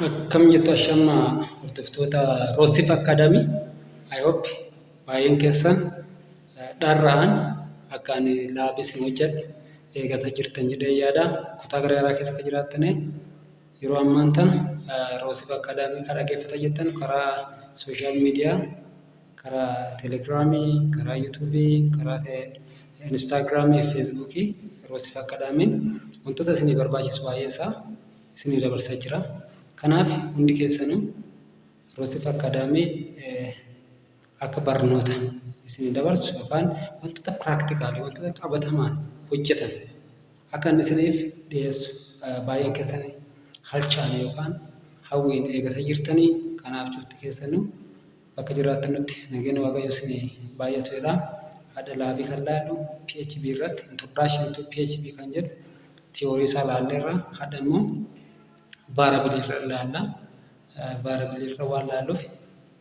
Akkam jettu ashama hordoftoota Roosif Akaadaamii. I hope baay'een keessan dharra'an akka ani laabis hin hojjedhe eegataa jirtan jedhee yaada. Kutaa garaagaraa keessa kan jiraattan yeroo ammaan tana Roosif Akaadaamii kan dhaggeeffataa jettan karaa sooshaal miidiyaa, karaa teelegiraamii, karaa yuutuubii, karaa instaagiraamii fi feesbuukii Roosif Akaadaamiin wantoota isinii barbaachisu baay'ee isaa isinii dabarsaa jira. Kanaaf hundi keessanuu Roosif Akaadaamii akka barnoota isinii dabarsu yookaan wantoota piraaktikaalii, wantoota qabatamaan hojjetan akka inni isiniif dhiyeessu baay'een keessan halchaan yookaan hawwiin eegataa jirtanii. Kanaaf cufti keessanuu bakka jiraattanutti nageenya waaqayyo isinii baay'atuudha. Haadha laabii kan laallu PHB irratti introduction to PHB kan jedhu tiyoorii isaa laalleerra. Haadha immoo vaarabilii irra ilaalla. Vaarabilii irra waan laalluuf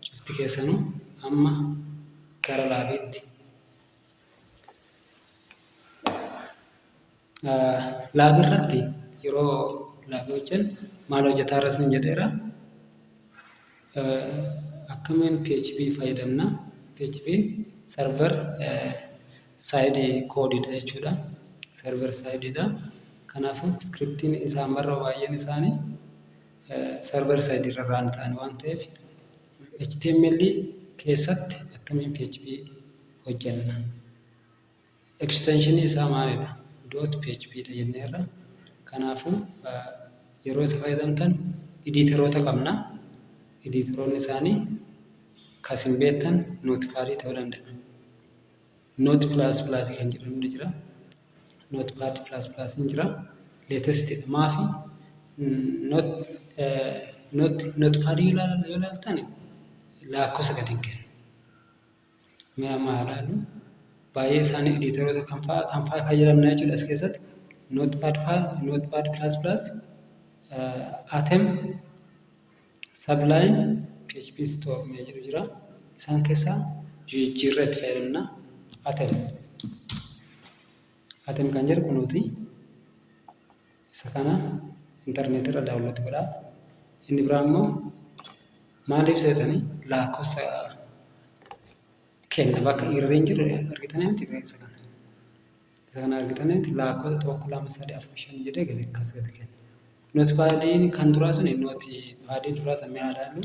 cufti keessanuu amma gara laabiitti. Laabii irratti yeroo laabii hojjennu maal hojjetaa irra isin jedheera. Akkamiin PHP fayyadamna? PHP'n server saayidii koodiidha jechuudha. Server saayidiidha. Kanaafuu iskiriptiin isaan barra baay'een isaanii server saayidii irra raan ta'an waan ta'eef HTML keessatti akkamiin PHP hojjenna? Extensionii isaa maalidha? .php dha jenneerra. Kanaafuu yeroo isa fayyadamtan editeroota qabna. Editeroonni isaanii kasin beektan nootpaadii ta'uu danda'a. Noot plus plus kan jedhamu jira. Nootpad plus plus ni jira. Latest maafi nootpaadii yoo ilaaltan lakkoofsa gadi hin kennu. Mi'a maalaalu baay'ee isaanii editeroota kan fayyadamna jechuudha as keessatti. Nootpad plus plus Atom, Sublime, PHP Storm jedhu jira. Isaan keessaa jijjiirraa itti fayyadamna. Atom kan jedhu kunuuti. Isa kana intarneet irra daawwatu godhaa. Inni biraa immoo maaliif seetanii lakkoofsa kenna bakka irreen jiru argitanitti isa kana. Isa kana argitanitti lakkoofsa 1 2 3 4 5 jedhee gadi akkas gadi kenna. Nootpaadiin kan duraa sun nootpaadii duraa sammee haadhaallu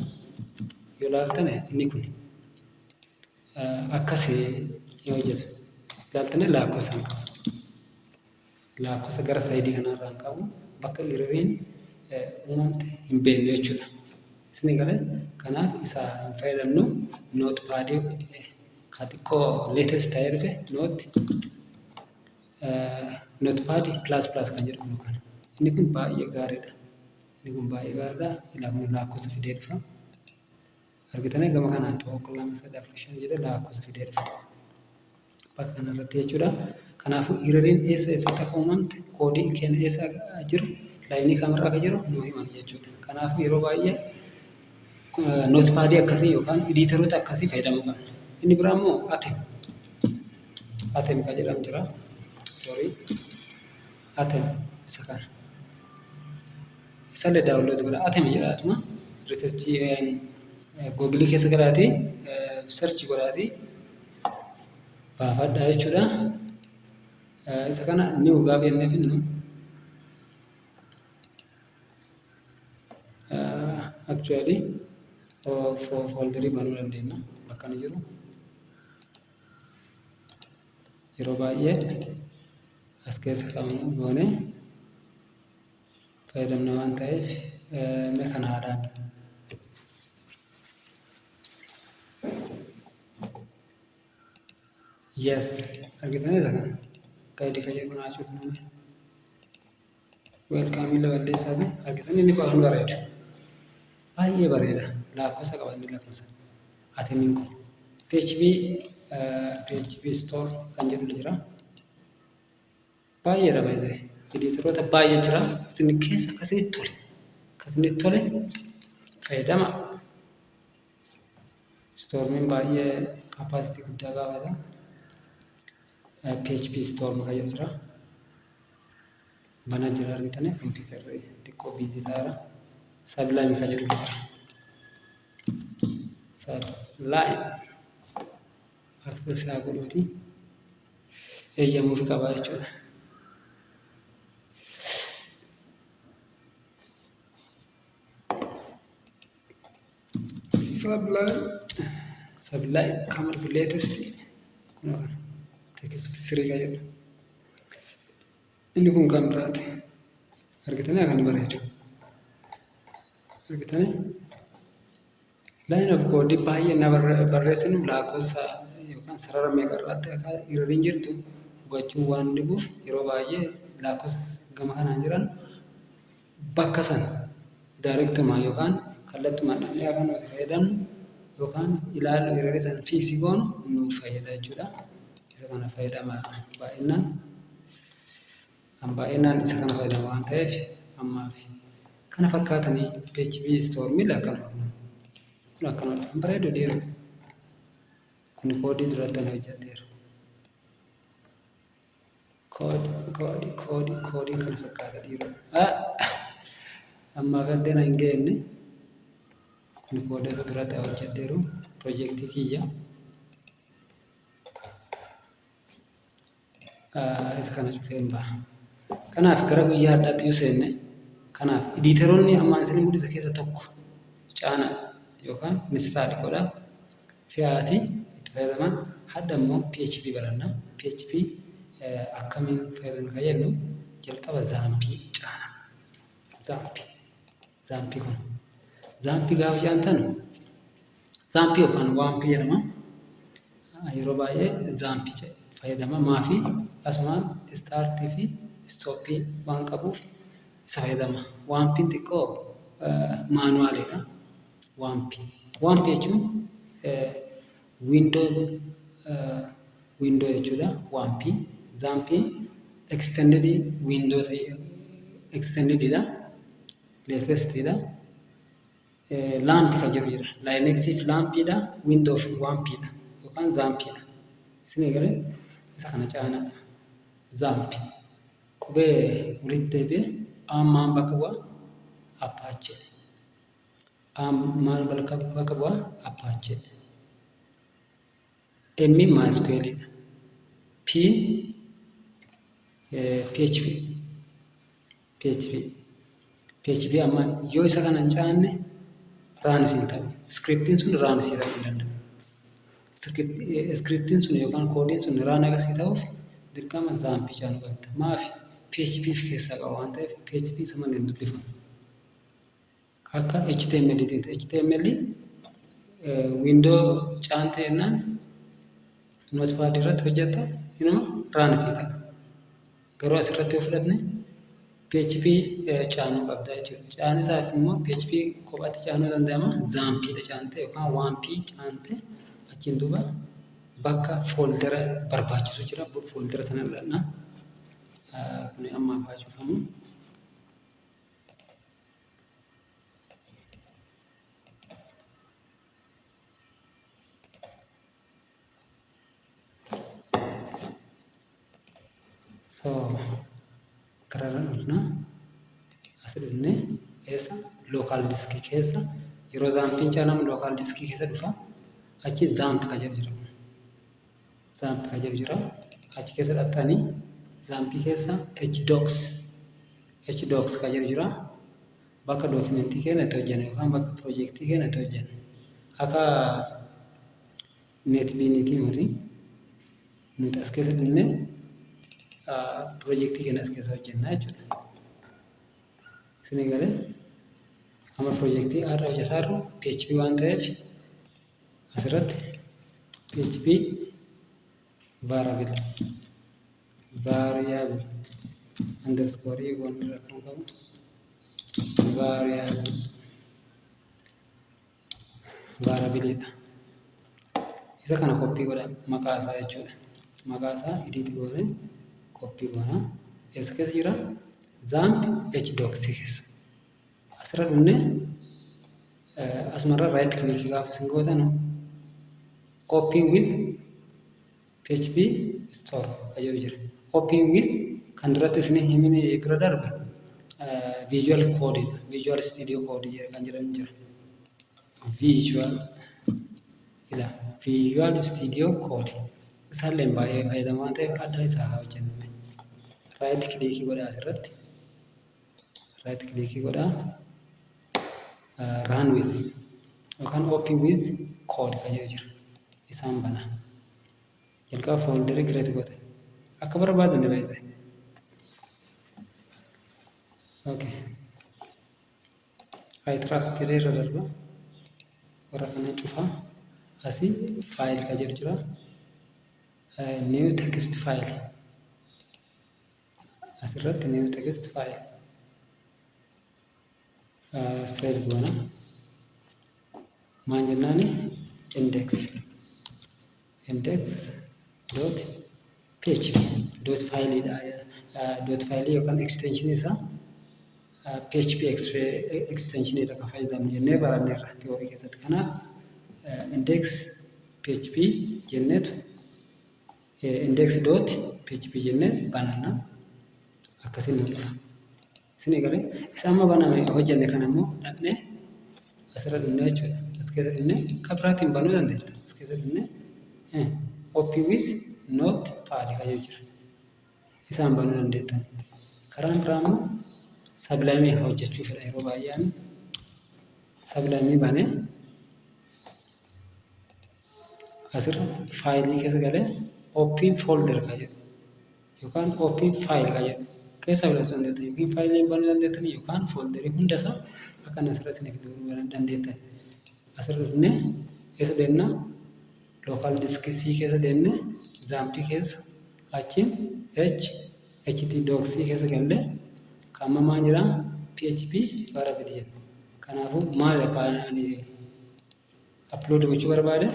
yoo ilaaltan inni kun akkasii yoo hojjetu ilaaltanii lakkoofsa hin qabu. Lakkoofsa gara saayidii kanarraa hin qabu. Bakka irreen uumamte hin beeknu jechuudha. Isin galee kanaaf isa hin fayyadamnu. Nootpaadii kan xiqqoo latest ta'ee dhufe nootpaadii plus plus kan jedhamu kana. Inni kun baay'ee gaariidha. Ilaa kun lakkoofsa fidee dhufa. Argitanii gama kanaan tokko lama sadii afur shan jedhee lakkoofsa fidee dhufa. Bakka kanarratti jechuudha. Kanaafuu irreen eessatti akka uumamte koodii keenya eessa jiru laayinii kamirraa akka jiru nuu himan jechuudha. Kanaafuu yeroo baay'ee nootpaadii akkasii yookaan editeroota akkasii fayyadamuu qabna. Inni biraa immoo Atom kan jedhamu jira. Atom isa kana. Isa illee daawwatu godha. Atom jedhaatuma riisarchii googilii keessa galaatii sarchii godhaatii baafadhaa jechuudha. Isa kana ni dhugaa beeknee finnu. Actually folderii banuu dandeenya bakka inni jiru. Yeroo baay'ee as keessa qabnu goone fayyadamna waan ta'eef mee kana haadhaan. Yes, argitanii isa kana. Gaayidii fayyadu kun hacuutu nama. Weelkaamii laballeessaati. Argitanii inni kan bareedu. Baay'ee bareeda. Lakkoofsa qaba inni lakkoofsa. Atomiin kun. PHP Store kan jedhu jira. Baay'eedha baay'ee. Editeroota baay'ee jira. Isin keessa akkasitti tole fayyadama. Stormiin baay'ee kapaasitii guddaa gaafata. PHP Storm kan jedhu jira. Banaa jira argitanii kompiitarri xiqqoo biizii ta'eera. Sublime kan jedhu jira. Sublime access haa godhuuti eeyyamuufi qaba jechuudha. Sublime kan argu latest kunoo text 3 kan jedhu. Inni kun kan biraati. Argitanii akkan bareedu. Argitanii? Line of code baay'ee na barreessinu lakkoofsa yookaan sarara meeqa irratti akka erroriin jirtu hubachuu waan dhibuuf yeroo baay'ee lakkoofsa gama kanaan jiran bakka sana daareektumaan yookaan kallattumaan dhaqnee akka nuti fayyadamnu yookaan ilaallu errorii sana fiiksii goonu nuuf fayyada jechuudha. Isa kana fayyadamaa baay'inaan isa kana fayyadama waan ta'eef ammaaf kana fakkaatanii PHP Stormii akkanuma bareedu dhiiru kun koodii duratti ana hojjedheera. Koodii kana fakkaata dhiiru. Ammaaf addeen hin geenye kun koodii duratti hojjedheeru piroojeektii kiyya. Isa kana cufeen ba'a. Kanaaf gara guyyaa addaatti yoo seenne kanaaf editeroonni ammaan isin mul'isa keessa tokko caana yookaan install godha fe'aatii itti fayyadaman hadda immoo PHP baranna. PHP akkamiin fayyadamnu kan jennu jalqaba zaampii caana. Zaampii kun zaampii gaafa jaantan zaampii yookaan waampii jedhama. Yeroo baay'ee zaampii fayyadama maafi asumaan startii fi stooppii waan qabuuf isa fayyadama. Waampiin xiqqoo maanuwaaliidha. Waampii jechuun wiindoo jechuudha. Waampii zaampii extendedidha. Latestidha. Laampii kan jedhu jira. Linuxiif laampiidha. Windoof waampiidha yookaan zaampiidha. Isin egalee isa kana caanaadha. Zaampii qubee walitti deebi'ee ammaan bakka bu'aa Apaachee. Maal bakka bu'aa Apaachee. M MySQLidha. P PHP amma yoo isa kana hin caanne raanis hin ta'u. Iskiriptiin sun raanis ta'uu hin danda'u. Iskiriptiin sun yookaan koodiin sun raan akkasii ta'uuf dirqama zaampii caanuu qabda. Maafi PHP keessaa qaba waan ta'eef PHP isa malee hin dubbifamu. Akka HTML tiin HTML windoo caante jennaan nootpaad irratti hojjeta inuma raanis ta'a. Garuu asirratti yoo fudhatne PHP caanuu qabda jechuudha. Caanisaaf immoo PHP kophaatti caanuu danda'ama. Zaampiidha caante yookaan waampii caante achiin duuba bakka fooldera barbaachisu jira. Fooldera sana irraa kun ammaaf haa cufamu. Garaagarummaa as dhufnee eessa lookaal diskii keessa yeroo zaampiin caanamu lookaal diskii keessa dhufa. Achi zaamp kan jedhu jira. Achi keessa dhaxxanii zaampii keessa hdocs kan jedhu jira. Bakka dookimentii keenya itti hojjennu yookaan bakka piroojeektii keenya itti hojjennu. Akka neetbiiniitii nuti as keessa dhufnee piroojeektii keenya as keessa hojjennaa jechuudha. Isin egalee amma piroojeektii har'a hojjetaa jirru PHP waan ta'eef asirratti PHP variable underscore goonirra kan qabu variableidha. Isa kana koppii godha maqaa isaa jechuudha. Maqaa isaa edit goonee koppii goona. Eessa keessa jira? Zamp hdocs keessa. Asirra dhufnee asumarra right click gaafa isin gootan open with PHP store kan jedhu jira. Open with kan duratti isin himne bira darbe visual code, visual studio code kan jedhamu jira. Visual ila visual studio code isaallee baay'ee fayyadamaa waan ta'eef adda isaa haa hojjennu. Right click godhaa asirratti. Right click godhaa run with yookaan open with code kan jedhu jira. Isaan banaa. Jalqaba folderii create godhe. Akka barbaadan ni baay'isa. Okay. I trust irra darba. Warra kana cufaa. Asii file kan jedhu jira. New text file. Asirratti new text file. Save goona. Maal jennaani index.php .file yookaan extension isaa PHP extension irra kan fayyadamnu jennee baranneerra theory keessatti. Kanaaf index.php jenneetu index.php jennee bananna akkasiin nu dhufa. Isin egalee isa amma baname hojjenne kana immoo dhaqnee asirra dhunnee jechuudha. As keessa dhunnee kan biraatiin banuu dandeetta. As keessa dhunnee open with notepad kan jira. Isaan banuu dandeettan. Karaan biraa immoo Sublime hojjechuu fedha yeroo baay'ee Sublime banee asirratti faayilii keessa galee open folder kan jedhu yookaan open file kan jedhu keessa filachuu dandeettan yookiin faayiliin banuu dandeettan yookaan folderii hundasaa akka asirratti ni fiduu dandeettan. Asirratti keessa deemnaa local disk C keessa deemnee Xampp keessa achiin HT docs keessa gallee kan maal jira PHP Laravel jedha. Kanaafuu maal ani upload gochuu barbaade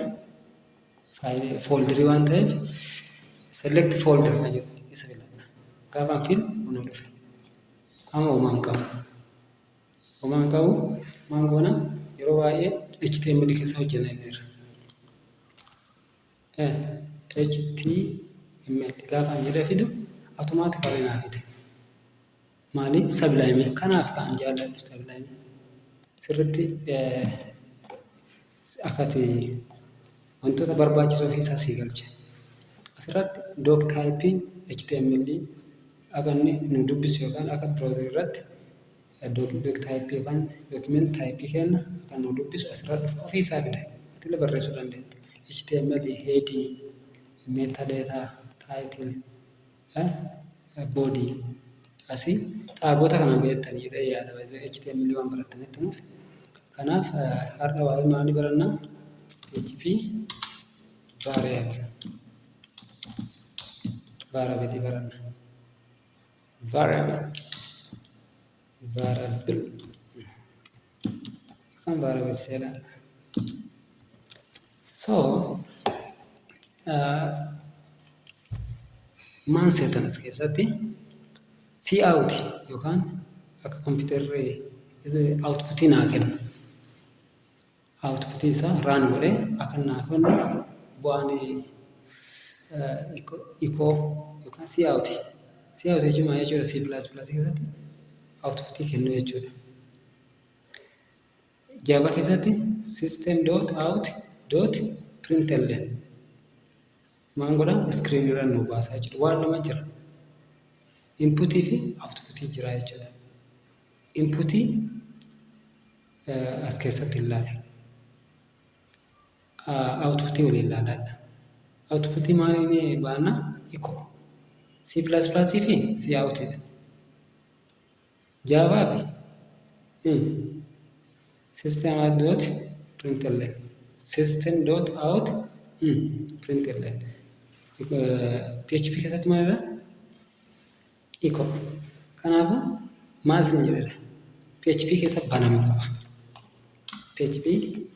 faayilii folderii waan ta'eef select folder kan jedhu isa filadha. Gaafaan filu kunoo dhufe. Amma homaan qabu maan goona yeroo baay'ee HTML keessa hojjennaa jirra. HTML gaafaan jedhee fidu automaatikali naa fide. Maali Sublime kanaaf kan jaalladhu Sublime sirriitti akkati wantoota barbaachisoo fi isaa sii galcha. Asirratti doc type HTML akka inni nu dubbisu yookaan akka browser irratti doc type yookaan document type kenna akka nu dubbisu asirratti ofii isaa fida. Ati illee barreessuu dandeetta. HTML heading metadata title body asii taagoota kana beektanii jedhee yaada. HTML waan barattanitti nuuf. Kanaaf har'a waa'ee maalii barannaa? PHP variable baranna. Variable kan variable seera. So maan seetan as keessatti cout yookaan akka kompiitarri outputii naa kenna. Outputii isaa run godhee akka naa kennu bu'aan echo yookaan cout. Cout jechuun maal jechuudha? C++ keessatti outputii kennu jechuudha. Java keessatti system.out.println maal godhaa screen irra nu baasaa jechuudha. Waan lama jira. Inputii fi outputii jira jechuudha. Inputii as keessatti ilaala. Outputii waliin ilaalaadha. Outputii maaliin baana? Echo. C++ fi coutidha. Java fi system.out.println system.out.println PHP keessatti maalidha? Echo. Kanaafuu maal isin jedhedha? PHP keessa banamuu qaba. PHP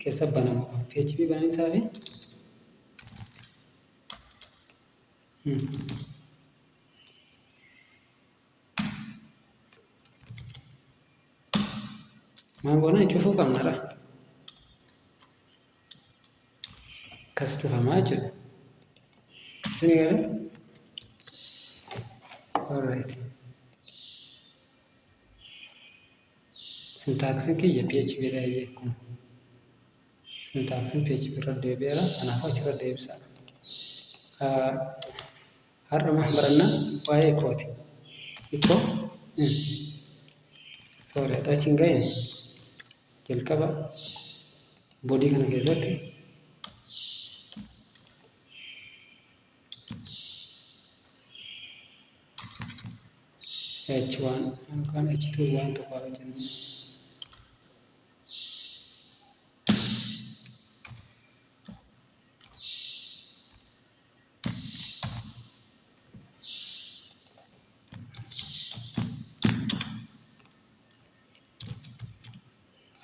keessa banamuu qaba. PHP banamiinsaa fi maal goona cufuu qabnadha. Akkas cufamaa jechuudha. Isin egalee? All right. Sintaaksiin kiyya PHP dha kun. Sintaaksiin PHP irra deebi'eera. Kanaafuu achirra deebisa. Har'a maal barannaa? Waa'ee ikooti. Ikoo sorry achi hin ga'ine jalqaba boodii kana keessatti H1 yookaan H2 waan tokko hojjennu.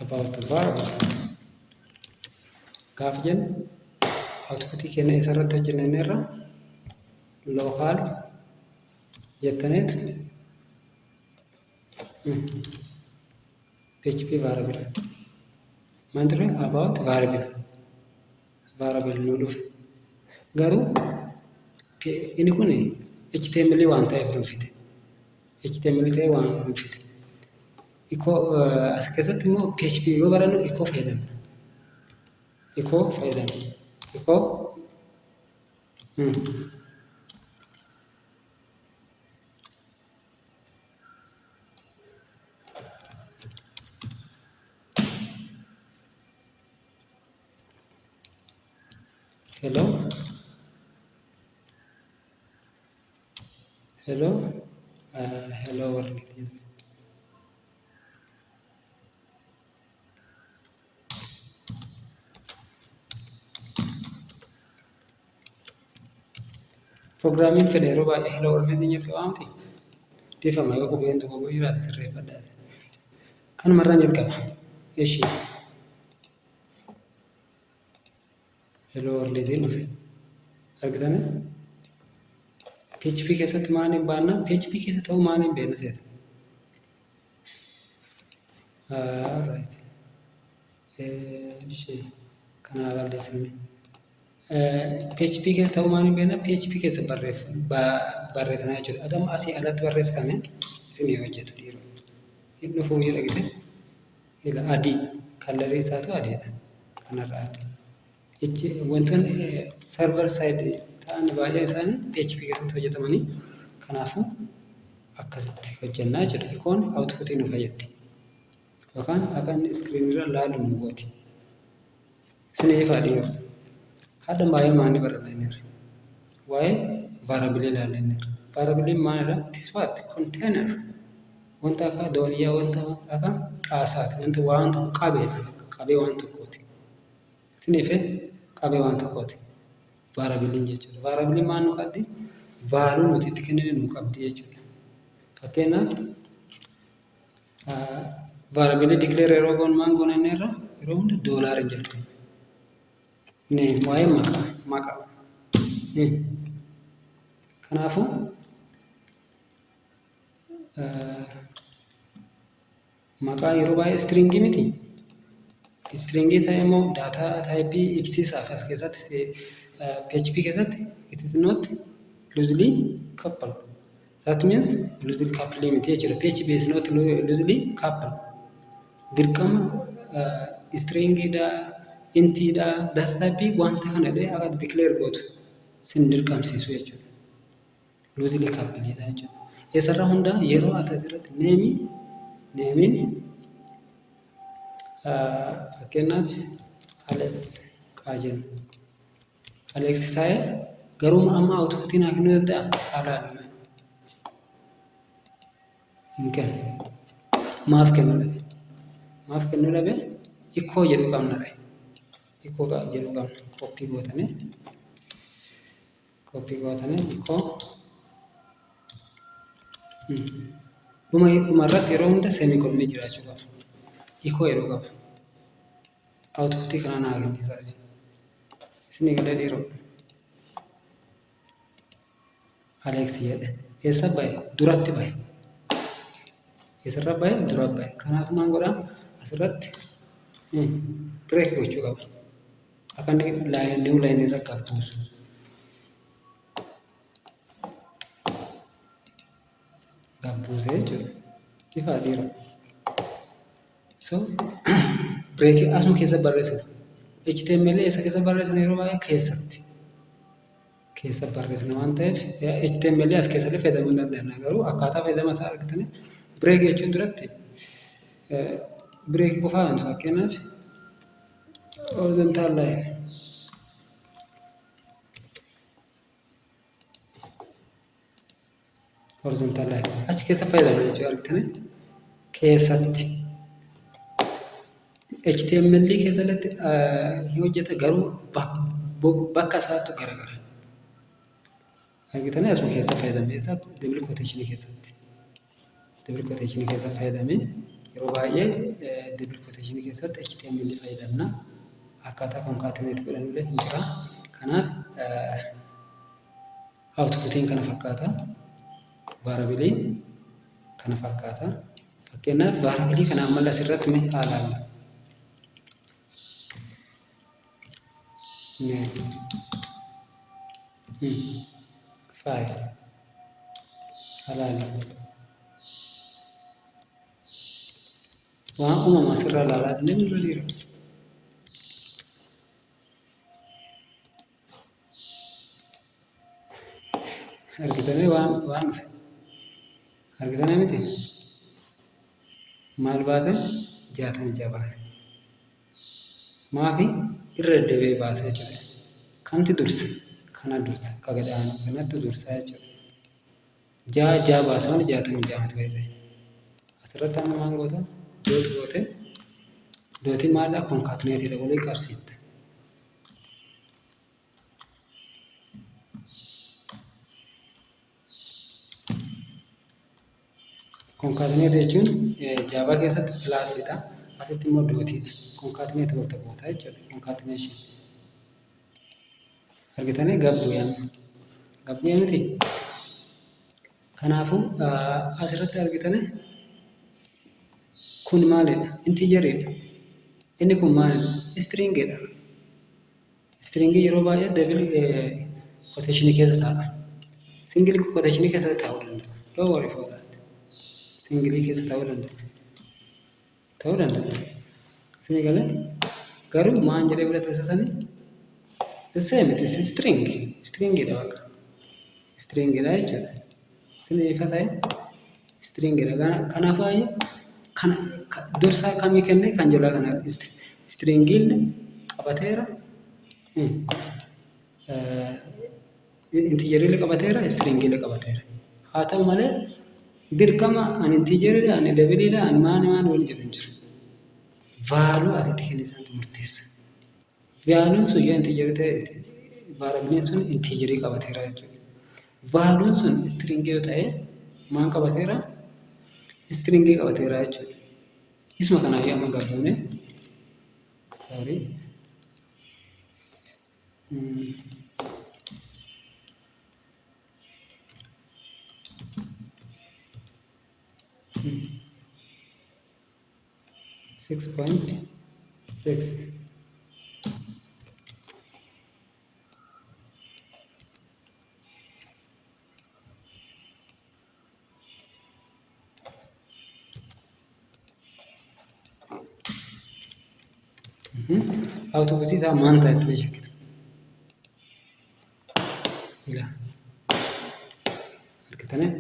About the variable gaafa jennu outputii keenya isarratti hojjenneerra local jettaniitu PHP variable maal ture about variable nu dhufe garuu inni kun HTML waan ta'eef nu fide HTML ta'ee waan nu fide as keessatti immoo PHP yoo barannu ikoo fayyadamna. Hello world, yes. Programming fedhe yeroo baay'ee hello world ni jalqaba miti. Deeffama yoo qubeen tokko jiraate sirreeffadhaas. Kanumarraan jalqaba. Eeshi. Hello world tiin dhufe. Argitanii? PHP keessatti maal hin baannaa? PHP keessa ta'uu maal hin beekna seeta? Right. Kanaaf balleessinne. PHP keessa ta'uu maal hin beekna? PHP keessa barreessanaa jechuudha. Adama asii alatti barreessitanii isinii hojjetu dhiiroo. Hin dhufuu jedhagite. Adii kallarii isaatu adiidha. Kanarra adii. Wantoonni server side ta'an baay'ee isaanii PHP keessatti hojjetamanii kanaafuu akkasitti hojjennaa jechuudha. Ikoon outputii nu fayyaddi. Yookaan akka inni iskiriinirra laalu nu gooti. Isin ifaa dhiyoo. Hadda baay'ee maal barannaa waa'ee variable ilaallenneerra. Variable maalidha? It is what? Container. Wanta akka dooniyaa wanta akka xaasaati. Wanta qabeedha. Qabee waan tokkooti. Isin ifee qabee waan tokkooti. Variable jechuudha. Variable maal nu qabdi? Value nuti itti kennine nu qabdi jechuudha. Fakkeenyaaf variable declare yeroo goon maan goonanneerra yeroo hunda doolaara jedhu. Waa'ee maqaa. Kanaafuu maqaa yeroo baay'ee stringii miti. Stringii ta'e immoo daataa taayipii ibsiisaaf as keessatti PHP keessatti it is not loosely coupled. That means loosely coupled miti jechuudha. PHP is not loosely coupled. Dirqama stringiidha, intiidha, daataa taayipii wanta kana illee akka declare gootu sin dirqamsiisu jechuudha. Loosely coupledha jechuudha. Eessarraa hundaa yeroo ati asirratti neemiin fakkeenyaaf Alex jennu. Alex ta'ee garuu amma outputii naa kennuu danda'a? Haalaa hin kennu. Maaf kennuu dhabe? Maaf kennuu dhabe ikkoo jedhu qabna dhabe. Ikkoo jedhu qabna. Koppii gootanii ikkoo dhumarratti yeroo hunda semikolmii jiraachuu qaba. Ikkoo yeroo qaba. Outputii kana naa kennisaa. Isinii galee dhiiroo. Alex jedhe. Eessa bahe? Duratti bahe. Eessarra bahe? Dura bahe. Kanaaf maal godhaa? Asirratti break gochuu qaba. Akka inni new line irra qabbuusu. Gabbuusee jechuudha. Ifaa dhiiroo. So bireekii asuma keessa barreessina. HTML eessa keessa barreessina yeroo baay'ee keessa barreessina waan ta'eef HTML as keessallee fayyadamuu hin dandeenya. Garuu akkaataa fayyadama isaa argitanii bireekii jechuun duratti bireekii qofaa wanti fakkeenyaaf horizontal line achi keessa fayyadamna jechuudha argitanii keessatti HTML keessatti hojjeta garuu bakka isaatti garagara. Argitanii asuma keessa fayyadamee isaa double quotation keessa fayyadamee yeroo baay'ee double quotation keessatti HTML fayyadamna. Akkaataa concatenate godhanillee hin jira. Kanaaf outputiin kana fakkaata. Variable kana fakkaata. Fakkeenyaaf variable kana amma asirratti mee ilaalla. Five. Ilaalla. Waan uumamaa asirraa ilaalaa deemnu irra jira. Argitanii waan dhufe. Argitanii miti? Maal baase? 66 baase. Maafi irra deddeebi'ee baase jechuudha. Kanti dursa. Kana dursa. Akka gadaanu kanatti dursaa jechuudha. 6 baase malee 66 miti baay'ee. Asirratti amma maal goota? Doot goote. Dootii maadhaa? Concatenateedha walii qabsiifte. Concatenate jechuun Java keessatti classdha. Asitti immoo dootiidha. Concatenate wal ta'uudha jechuudha. Concatenation. Argitanii gabbu'ee miti. Kanaafuu asirratti argitanii kun maalidha? Integeridha. Inni kun maalidha? Stringidha. Stringii yeroo baay'ee double quotation keessa taa'a. Single quotation keessa taa'uu danda'a. Don't worry for that. Single keessa ta'uu danda'a. Isin galee garuu maan jedhee bira taasisanii the same it is stringidha bakka stringidha jechuudha. Isin ifa ta'e stringidha. Kanaafuu kana dursaa kamii kennee kan jalaa kana stringiin qabateera integerii qabateera stringii qabateera. Haa ta'u malee dirqama ani integeridha ani doubleidha ani maan wal jedhu hin jiru. Value ati kennisantu murteessa. Valuun sun yoo integerii ta'e variableen sun integerii qabateera jechuudha. Valuun sun stringii yoo ta'e maan qabateera? Stringii qabateera jechuudha. Isuma kanaayyuu amma gabbuune sorry. 6.6. Autobusii isaa maanta itti shakkitu. Ila argitanii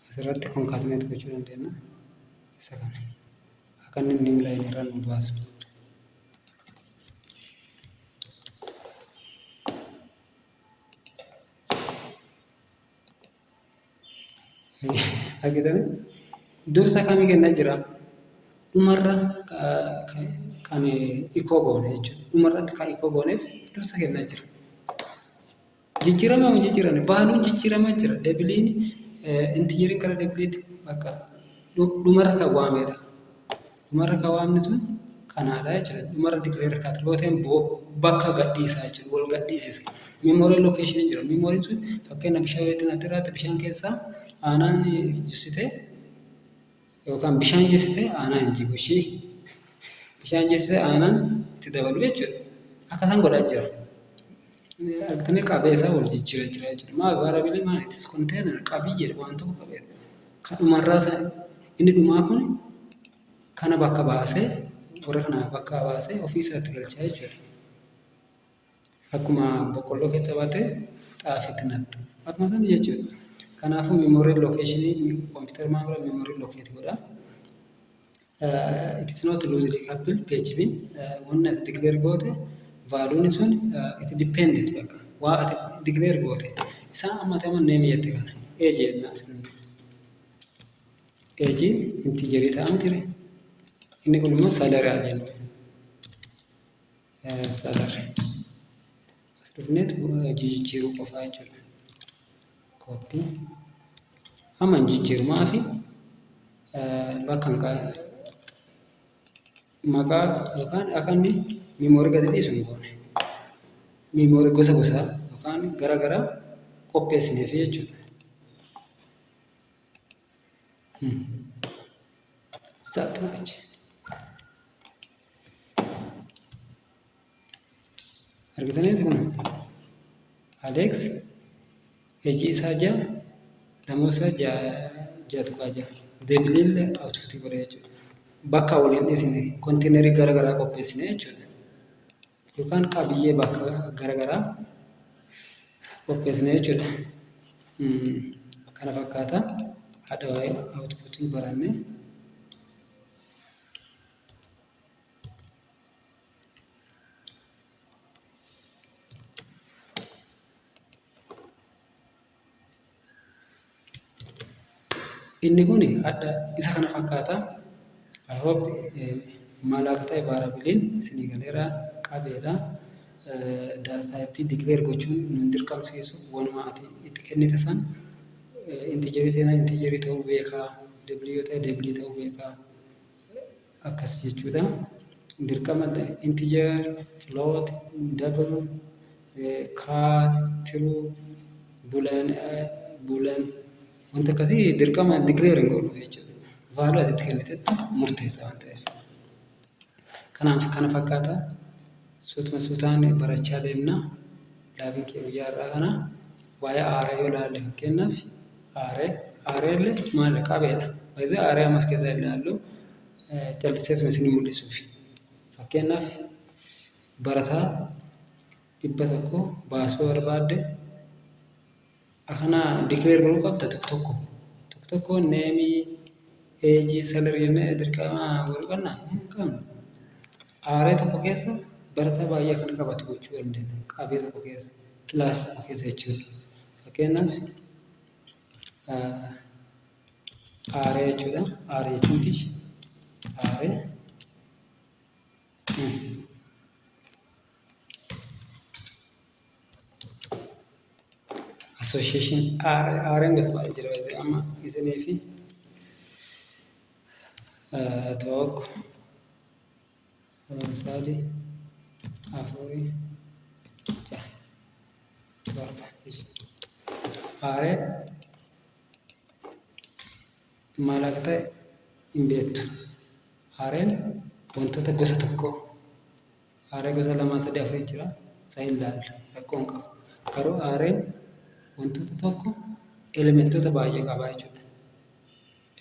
asirratti concatenate gochuu dandeenya. Isa kana akka inni new line irra nu baasu. Argitanii dursa kamii kennaa jira? Dhumarra kan ikoo goone jechuudha. Dhumarratti kan ikoo gooneef dursa kennaa jira. Jijjiirama jijjiirame baaluun jijjiirama jira. Debiliin intigeriin kara debiliitti bakka dhumarra kan waamedha. Dhumarra kan waamni sun kanaadha jechuudha. Dhumarra digireera kan gooteen bakka gadhiisaa jechuudha. Wal gadhiisisa. Memory location jira. Memory sun fakkeenya bishaan wayyitiin adda addaatti bishaan keessaa aanaan jissitee yookaan bishaan jissitee aanaan hin jigu ishee bishaan jissitee aanaan itti dabalu jechuudha. Akkasaan godhaa jira. Argitanii qabee isaa wal jijjiirra jira jechuudha. Maal variable maal itis container qabiyyee waan tokko qabeera. Kan dhumarraa inni dhumaa kun kana bakka baasee warra kana bakka baasee ofii isaatti galchaa jechuudha. Akkuma boqqolloo keessa baatee xaafiitti naqxa. Akkuma sana jechuudha. Kanaafuu memory location computer maal godha memory locate godha. It is not loosely coupled PHP wanna ati declare goote value sun it depends bakka waa ati declare goote isaan ammatama name jette kana age jenna sun age integer ta'am tire inni kun immoo salary jenna salary asirratti jijjiiruu qofaa jechuudha copy amma jijjiirumaa fi bakka maqaa yookaan akka inni memory gadi dhiisu hin goone. Memory gosa gosaa yookaan gara garaa qopheessineef jechuudha. Saatuma achi. Argitaniiti kun Alex hojii isaa ja'a damoo isaa ja'a tuqaa ja'a deebileellee outputii godha jechuudha. Bakka waliin dhiisne kontiinerii gara garaa qopheessine jechuudha. Yookaan qabiyyee bakka gara garaa qopheessine jechuudha. Kana fakkaata haadha waa'ee outputii baranne. Inni kun adda isa kana fakkaata. I hope maal akka ta'e variablein isinii galeera qabeedha. Data type declare gochuun nun dirqamsiisu wanuma ati itti kennite san integerii seenaa integerii ta'uu beekaa w yoo ta'e w ta'uu beekaa akkas jechuudha. Dirqama integer float double char true boolean wanta akkasii dirqama declare hin godhu jechuudha. Value ati itti kennitetti murteessaa waan ta'eef. Kanaaf kana fakkaata suutuma suutaan barachaa deemna. Laabiin kee guyyaa har'aa kana waa'ee aaree yoo ilaalle fakkeenyaaf aareellee maali qabeedha. Baay'ee aaree ammas keessa ilaallu calliseetuma isin mul'isuuf. Fakkeenyaaf barataa 100 baasuu barbaadde akkana declare godhuu qabda tokko tokko neemii age salary dirqama godhuu qabna hin qabnu. Aaree tokko keessa barataa baay'ee kan qabatu gochuu dandeenya. Qabee tokko keessa kilaasii tokko keessa jechuudha. Fakkeenyaaf aaree jechuudha. Aaree jechuunis aaree association aareen gosa baay'ee jira. Amma isinii fi tokko sadii afurii ja'a torba aaree maal akka ta'e hin beektu. Aareen wantoota gosa tokko aaree gosa 2 3 4 jira isaa hin laalle rakkoo hin qabu. Garuu aareen wantoota tokko elementoota baay'ee qabaa jechuudha.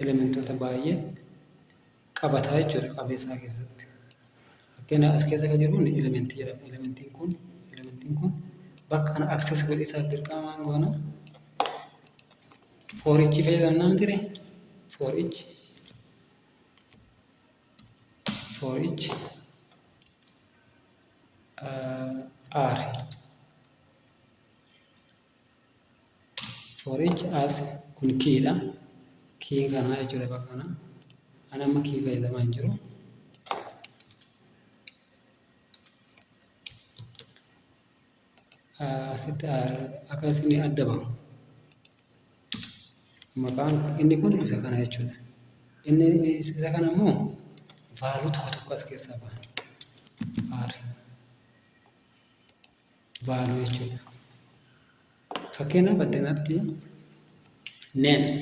Elementoota baay'ee qabataa jechuudha qabeessaa keessatti. Fakkeenyaaf as keessa kan jiru elementii jedhama. Elementiin kun bakka kana access godhee isaaf dirqamaan goona. For each fayyadamnaan ture for each r for each as kun kiidha. Kii kanaa jechuudha bakka kana. Ani amma kii fayyadamaa hin jiru. Asitti akkasii adda bahu. Maqaan inni kun isa kana jechuudha. Inni isa kana immoo vaaluu tokko as keessaa bahan. Vaaluu jechuudha. Fakkeenyaaf addunyaatti names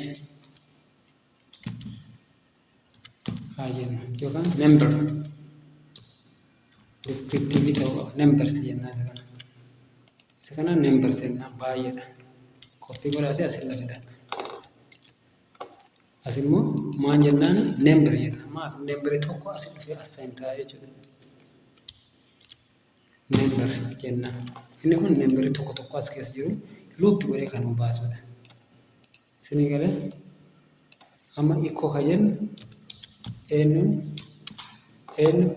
haa jennu yookaan number descriptive ta'uu numbers jennaa isa kana. Isa kana numbers jennaa baay'eedha. Koppii godhatee asirra fidadha. As immoo maal jennaan neembar jenna. Maaf neembarii tokko asii dhufee assign ta'a jechuudha. Neembar jenna. Inni kun neembarii tokko tokko as keessa jiru luuppi godhee kan nu baasudha. Isinii galee amma ikkoo ka jennu eenyu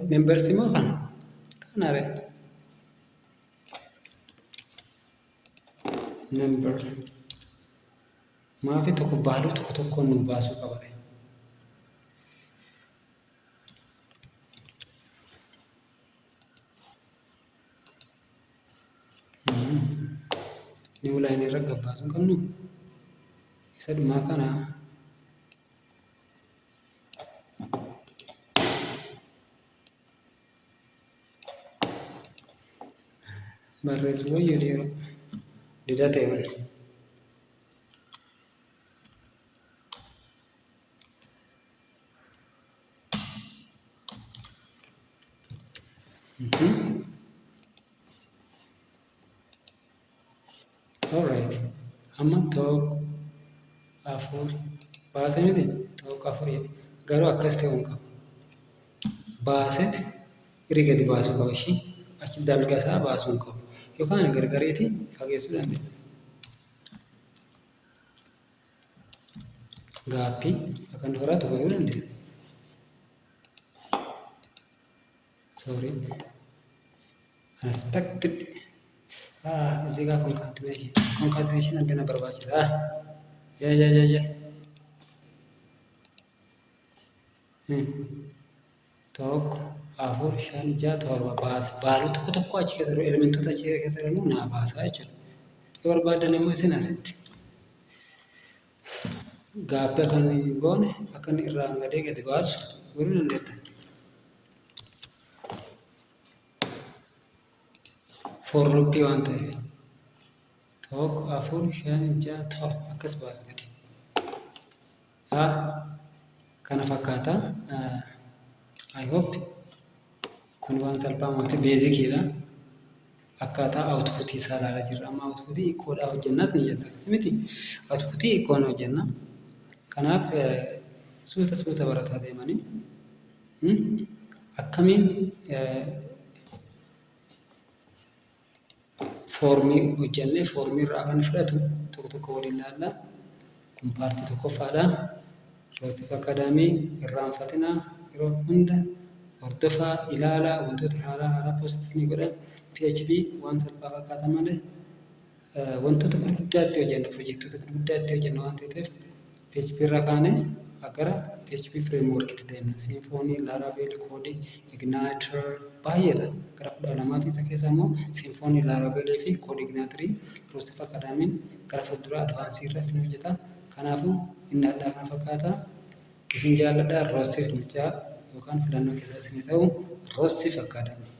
neembarsi moo kana? Kanare neembar maafi tokko baaluu tokko tokkoon nu baasuu qabare. New line irra gabbaasuu hin qabnu isa dhumaa kana barreessuu wayyuu dhiiroo dida ta'e wani. Alright, amma tokko afur baasee miti tokko afur garuu akkas ta'uu hin qabu. Baaseeti hirrii gadi baasuu qaba ishii achi dalgasaa baasuu hin qabu yookaan gargareetii fageessuu dandeenya. Gaappii akka inni horatu godhuu dandeenya. Sorry, unexpected. Easy ga concatenation adana barbaachisa. Ya. Tokko afur shan ja'a torba baasa. Baaluu tokko tokko achi keessa jiru elementoota achi keessa jiru naa baasaa jechuudha. Yoo barbaadan immoo isin asitti gaappii akka inni goone akka inni irraan gadee gadi baasu godhuu dandeetta. For loopii waan ta'eef tokko afur shan ja'a torba akkas baasa gadi. Kana fakkaata. I hope kun waan salphaa miti beezikiidha. Akkaataa outputii isaa ilaalaa jirra. Amma outputii ikkoodhaa hojjennas ni jenna. Akkasii miti outputii ikkoon hojjenna. Kanaaf suuta barataa deemanii akkamiin foormii hojjennee foormii irraa kan fudhatu tokko tokko waliin ilaalla. Kun paartii tokkoffaadha. Roosif Akaadaamii irraanfatinaa yeroo hunda hordofaa ilaalaa wantoota haaraa poostii ni godha. PHP waan salphaa fakkaata malee wantoota gurguddaatti hojjenna piroojeektoota gurguddaatti hojjenna waan ta'eef PHP irra kaanee gara PHP frameworkitti deemna. Symfony, Laravel, Kodi, Igniter baay'eedha. Gara 12 isa keessa immoo Symfony, Laravel fi Kodi Igniter Roosif Akaadaamiin gara fuulduraa advaansii irra isin hojjeta. Kanaafuu inni addaa kana fakkaata. Isin jaalladhaa Roosif Mirchaa yookaan filannoo keessaa isin ta'u Roosif Akaadaamii.